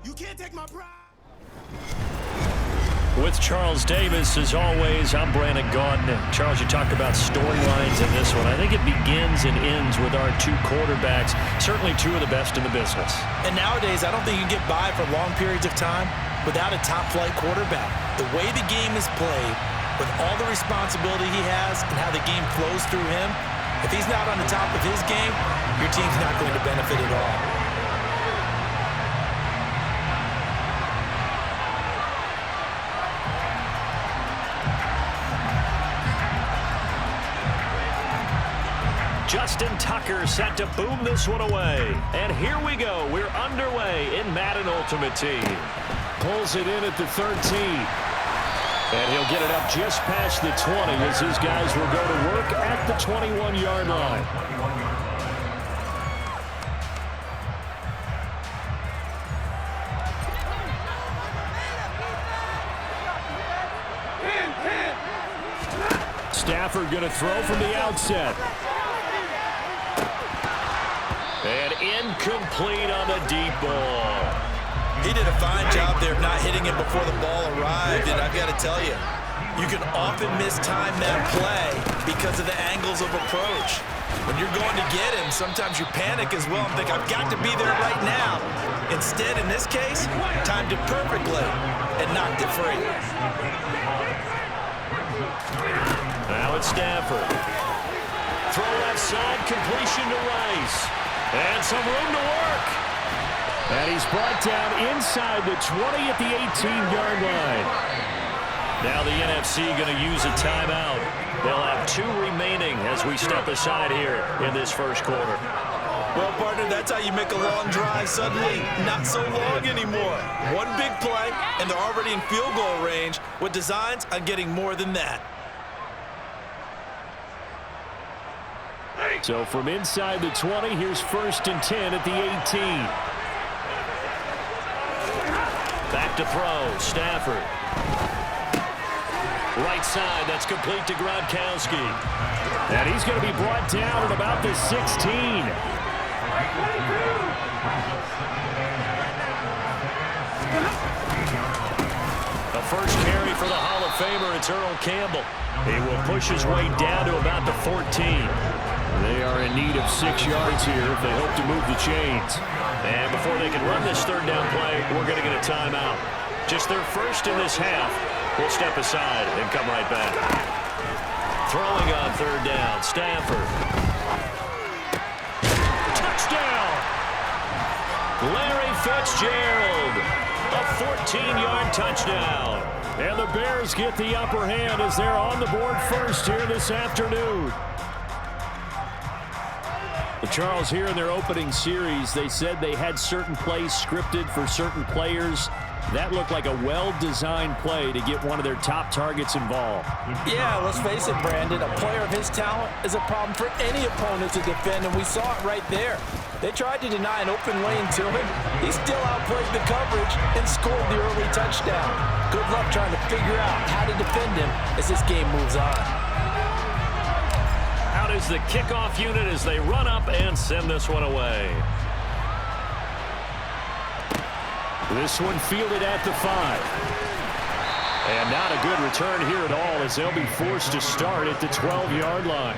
You can't take my pride. With Charles Davis, as always, I'm Brandon Gaudin. Charles, you talked about storylines in this one. I think it begins and ends with our two quarterbacks, certainly two of the best in the business. And nowadays, I don't think you can get by for long periods of time without a top-flight quarterback. The way the game is played, with all the responsibility he has and how the game flows through him, if he's not on the top of his game, your team's not going to benefit at all. Justin Tucker set to boom this one away. And here we go. We're underway in Madden Ultimate Team. Pulls it in at the 13. And he'll get it up just past the 20 as his guys will go to work at the 21-yard line. Stafford going to throw from the outset. And incomplete on the deep ball. He did a fine job there of not hitting him before the ball arrived, and I've got to tell you, you can often mistime that play because of the angles of approach. When you're going to get him, sometimes you panic as well and think, I've got to be there right now. Instead, in this case, timed it perfectly and knocked it free. Now it's Stafford. Throw left side, completion to Rice. And some room to work. And he's brought down inside the 20 at the 18-yard line. Now the NFC going to use a timeout. They'll have 2 remaining as we step aside here in this first quarter. Well, partner, that's how you make a long drive suddenly not so long anymore. One big play, and they're already in field goal range with designs on getting more than that. So from inside the 20, here's 1st and 10 at the 18. Back to throw, Stafford. Right side, that's complete to Gronkowski. And he's going to be brought down at about the 16. The first carry for the Hall of Famer, it's Earl Campbell. He will push his way down to about the 14. They are in need of 6 yards here if they hope to move the chains. And before they can run this third down play, we're going to get a timeout. Just their first in this half. We'll step aside and come right back. Throwing on third down, Stafford. Touchdown! Larry Fitzgerald. A 14-yard touchdown. And the Bears get the upper hand as they're on the board first here this afternoon. Charles, here in their opening series, they said they had certain plays scripted for certain players. That looked like a well-designed play to get one of their top targets involved. Yeah, let's face it, Brandon. A player of his talent is a problem for any opponent to defend, and we saw it right there. They tried to deny an open lane to him. He still outplayed the coverage and scored the early touchdown. Good luck trying to figure out how to defend him as this game moves on. Out is the kickoff unit as they run up and send this one away. This one fielded at the 5. And not a good return here at all as they'll be forced to start at the 12-yard line.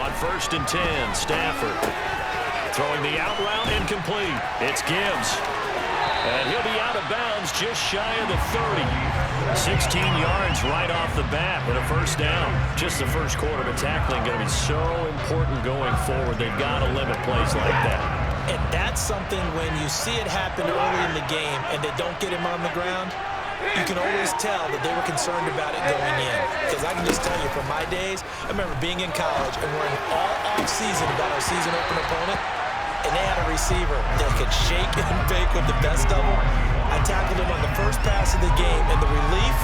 On 1st and 10, Stafford throwing the out route incomplete. It's Gibbs. And he'll be out of bounds just shy of the 30. 16 yards right off the bat and a first down. Just the first quarter, but tackling going to be so important going forward. They've got to limit plays like that. And that's something when you see it happen early in the game and they don't get him on the ground, you can always tell that they were concerned about it going in. Because I can just tell you, from my days, I remember being in college and worrying all off-season about our season open opponent. and they had a receiver that could shake and bake with the best of them. I tackled him on the first pass of the game, and the relief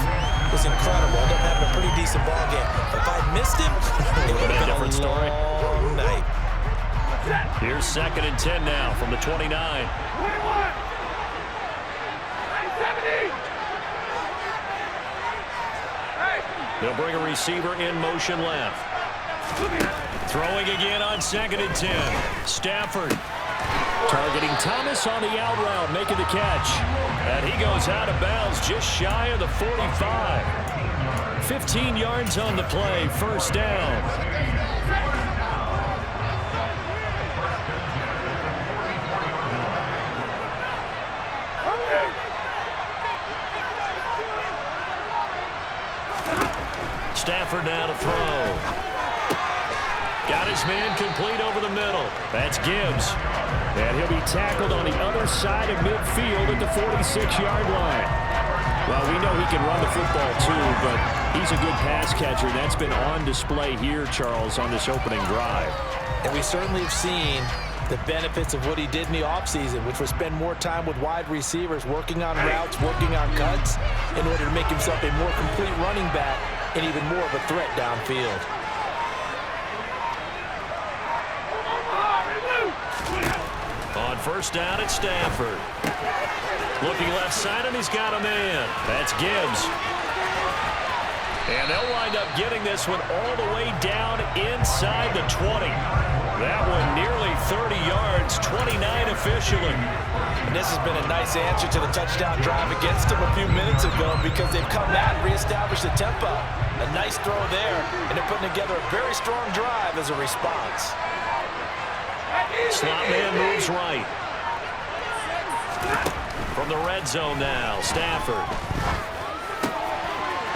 was incredible. I ended up having a pretty decent ball game. If I'd missed him, it would have been a different long night. Here's 2nd and 10 now from the 29. They'll bring a receiver in motion left. Throwing again on 2nd and 10. Stafford targeting Thomas on the out route, making the catch. And he goes out of bounds just shy of the 45. 15 yards on the play, first down. Stafford now to throw. Got his man complete over the middle. That's Gibbs. And he'll be tackled on the other side of midfield at the 46-yard line. Well, we know he can run the football too, but he's a good pass catcher. That's been on display here, Charles, on this opening drive. And we certainly have seen the benefits of what he did in the offseason, which was spend more time with wide receivers, working on routes, working on cuts, in order to make himself a more complete running back and even more of a threat downfield. On first down, it's Stafford. Looking left side, and he's got a man. That's Gibbs. And they'll wind up getting this one all the way down inside the 20. That one nearly 30 yards, 29 officially. And this has been a nice answer to the touchdown drive against them a few minutes ago, because they've come out and reestablished the tempo. A nice throw there, and they're putting together a very strong drive as a response. Slot man moves right. From the red zone now, Stafford.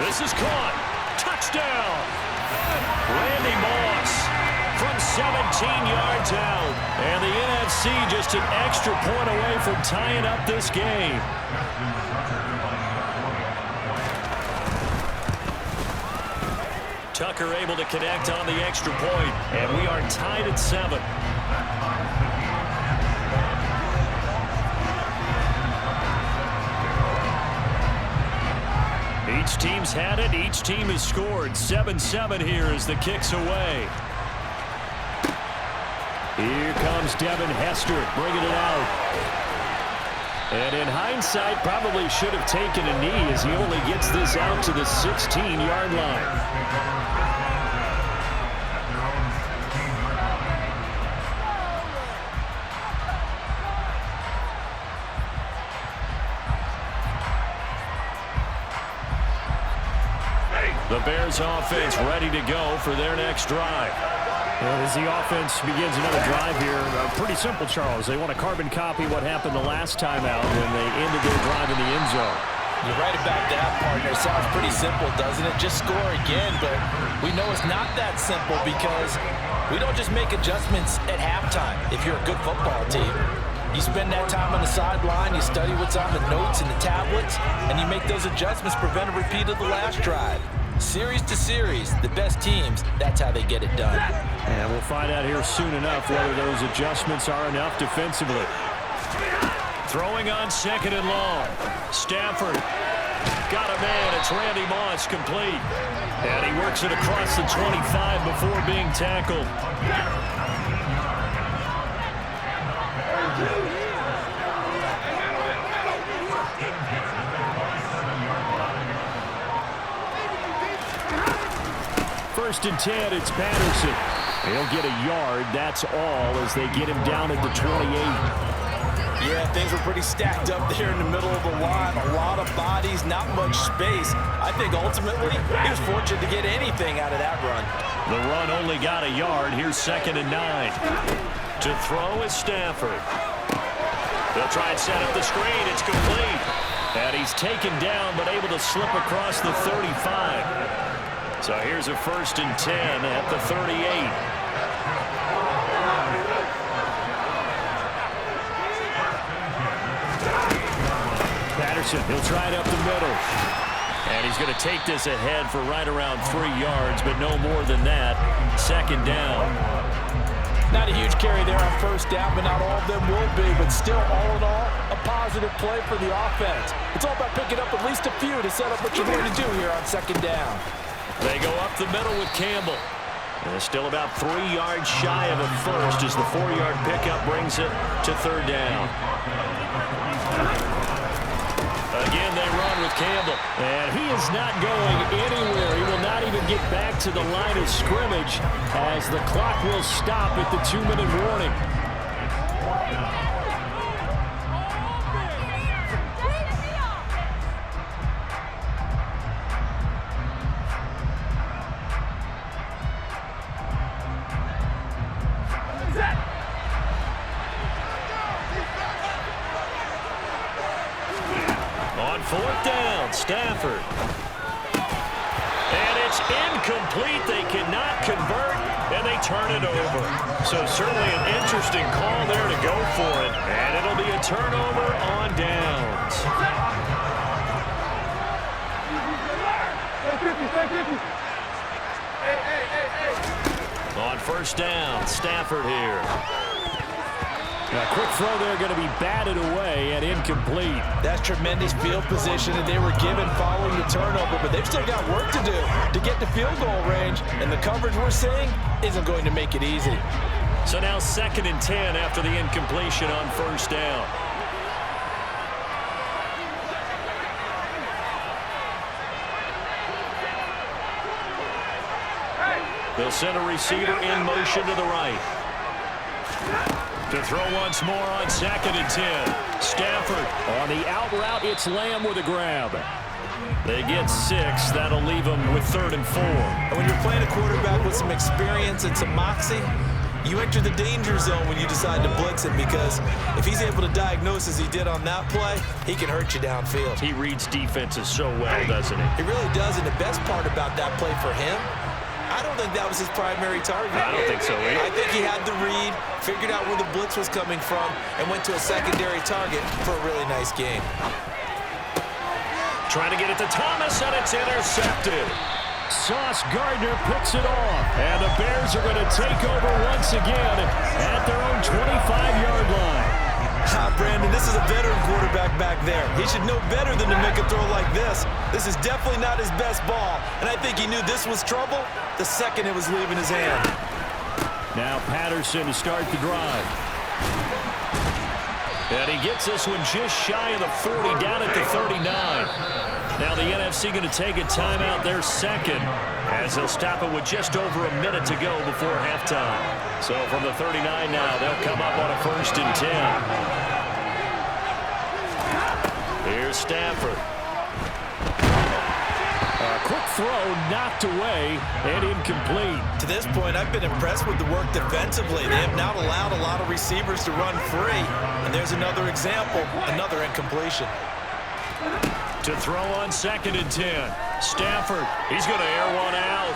This is caught. Touchdown. Randy Moss from 17 yards out. And the NFC just an extra point away from tying up this game. Tucker able to connect on the extra point, and we are tied at 7. Each team's had it. Each team has scored. 7-7 here as the kick's away. Here comes Devin Hester bringing it out. And in hindsight, probably should have taken a knee as he only gets this out to the 16-yard line. The Bears offense ready to go for their next drive. Well, as the offense begins another drive here, pretty simple, Charles. They want to carbon copy what happened the last time out when they ended their drive in the end zone. You're right about that, partner. It sounds pretty simple, doesn't it? Just score again, but we know it's not that simple, because we don't just make adjustments at halftime if you're a good football team. You spend that time on the sideline, you study what's on the notes and the tablets, and you make those adjustments, prevent a repeat of the last drive. Series to series, the best teams, that's how they get it done. And we'll find out here soon enough whether those adjustments are enough defensively. Throwing on 2nd and long. Stafford got a man. It's Randy Moss complete. And he works it across the 25 before being tackled. First and 10, it's Patterson. He'll get a yard, that's all, as they get him down at the 28. Yeah, things were pretty stacked up there in the middle of the line. A lot of bodies, not much space. I think ultimately he was fortunate to get anything out of that run. The run only got a yard. Here's 2nd and 9. To throw is Stafford. They'll try and set up the screen. It's complete. And he's taken down, but able to slip across the 35. So here's a 1st and 10 at the 38. Patterson, he'll try it up the middle. And he's going to take this ahead for right around 3 yards, but no more than that. 2nd down. Not a huge carry there on first down, but not all of them will be. But still, all in all, a positive play for the offense. It's all about picking up at least a few to set up what you're going to do here on second down. They go up the middle with Campbell. And they're still about 3 yards shy of a first as the 4-yard pickup brings it to third down. Again, they run with Campbell. And he is not going anywhere. He will not even get back to the line of scrimmage as the clock will stop at the 2-minute warning. Fourth down, Stafford. And it's incomplete. They cannot convert, and they turn it over. So certainly an interesting call there to go for it. And it'll be a turnover on downs. On first down, Stafford here. A quick throw there going to be batted away and incomplete. That's tremendous field position that they were given following the turnover, but they've still got work to do to get to field goal range, and the coverage we're seeing isn't going to make it easy. So now 2nd and 10 after the incompletion on first down. They'll send a receiver in motion to the right. To throw once more on 2nd and 10. Stafford. On the out route, it's Lamb with a grab. They get 6. That'll leave them with 3rd and 4. And when you're playing a quarterback with some experience and some moxie, you enter the danger zone when you decide to blitz him, because if he's able to diagnose as he did on that play, he can hurt you downfield. He reads defenses so well, doesn't he? He really does, and the best part about that play for him, I don't think that was his primary target. I don't think so either. I think he had the read, figured out where the blitz was coming from, and went to a secondary target for a really nice game. Trying to get it to Thomas, and it's intercepted. Sauce Gardner picks it off, and the Bears are going to take over once again at their own 25-yard line. Brandon, this is a veteran quarterback back there. He should know better than to make a throw like this. This is definitely not his best ball, and I think he knew this was trouble the second it was leaving his hand. Now Patterson to start the drive. And he gets this one just shy of the 40, down at the 39. Now the NFC going to take a timeout, their second, as they'll stop it with just over a minute to go before halftime. So from the 39 now, they'll come up on a 1st and 10. Here's Stafford. A quick throw knocked away and incomplete. To this point, I've been impressed with the work defensively. They have not allowed a lot of receivers to run free. And there's another example, another incompletion. To throw on 2nd and 10. Stafford, he's going to air one out.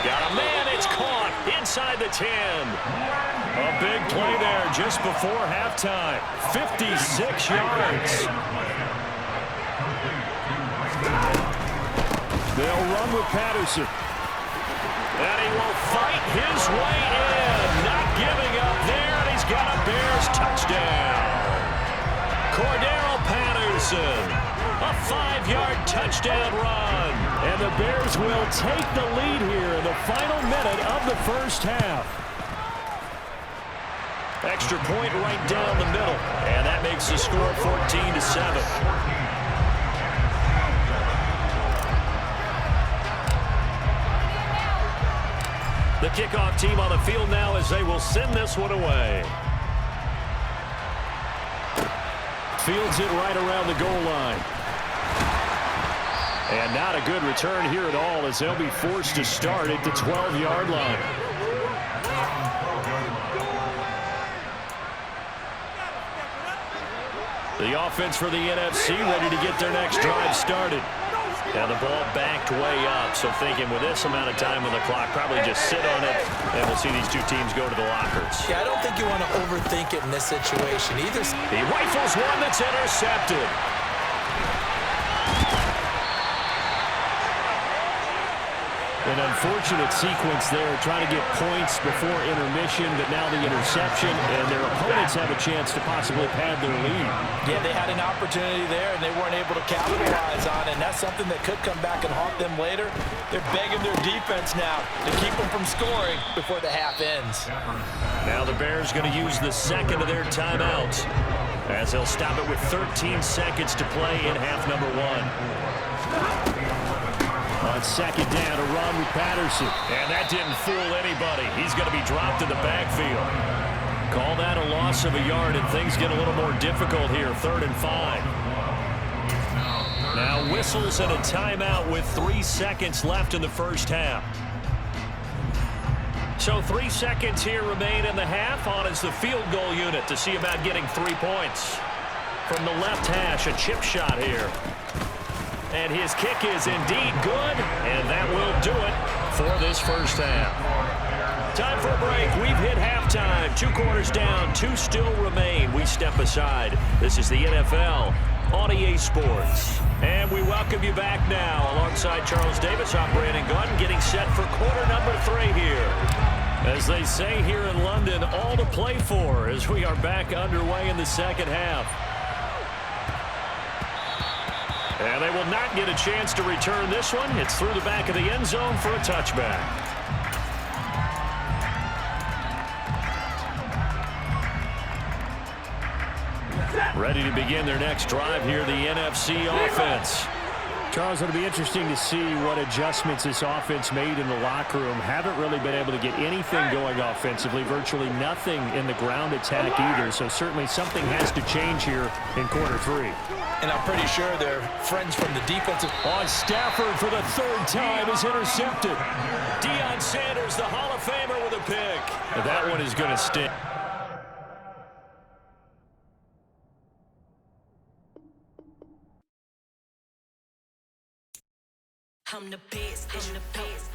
Got a man, it's caught inside the 10. A big play there just before halftime. 56 yards. They'll run with Patterson. And he will fight his way in. Not giving up there, and he's got a Bears touchdown. Cordero Patterson, a 5-yard touchdown run. And the Bears will take the lead here in the final minute of the first half. Extra point right down the middle, and that makes the score 14-7. The kickoff team on the field now as they will send this one away. Fields it right around the goal line. And not a good return here at all as they'll be forced to start at the 12-yard line. The offense for the NFC ready to get their next drive started. Now the ball backed way up, so thinking with this amount of time on the clock, probably just sit on it, and we'll see these two teams go to the lockers. Yeah, I don't think you want to overthink it in this situation either. He rifles one that's intercepted. An unfortunate sequence there, trying to get points before intermission, but now the interception, and their opponents have a chance to possibly pad their lead. Yeah, they had an opportunity there, and they weren't able to capitalize on it, and that's something that could come back and haunt them later. They're begging their defense now to keep them from scoring before the half ends. Now the Bears going to use the second of their timeouts, as they'll stop it with 13 seconds to play in half number 1. On second down, a run with Patterson. And that didn't fool anybody. He's going to be dropped in the backfield. Call that a loss of a yard, and things get a little more difficult here. 3rd and 5. Now whistles and a timeout with 3 seconds left in the first half. So 3 seconds here remain in the half. On is the field goal unit to see about getting 3 points. From the left hash, a chip shot here. And his kick is indeed good, and that will do it for this first half. Time for a break. We've hit halftime. 2 quarters down, 2 still remain. We step aside. This is the NFL on EA Sports. And we welcome you back now. Alongside Charles Davis, I'm Brandon Gunn, getting set for quarter number 3 here. As they say here in London, all to play for as we are back underway in the second half. And they will not get a chance to return this one. It's through the back of the end zone for a touchback. Ready to begin their next drive here, the NFC offense. Charles, it'll be interesting to see what adjustments this offense made in the locker room. Haven't really been able to get anything going offensively, virtually nothing in the ground attack either. So certainly something has to change here in quarter 3. And I'm pretty sure their friends from the defensive... On Stafford for the 3rd time is intercepted. Deion Sanders, the Hall of Famer, with a pick. That one is going to stick. I'm the best, I'm the best,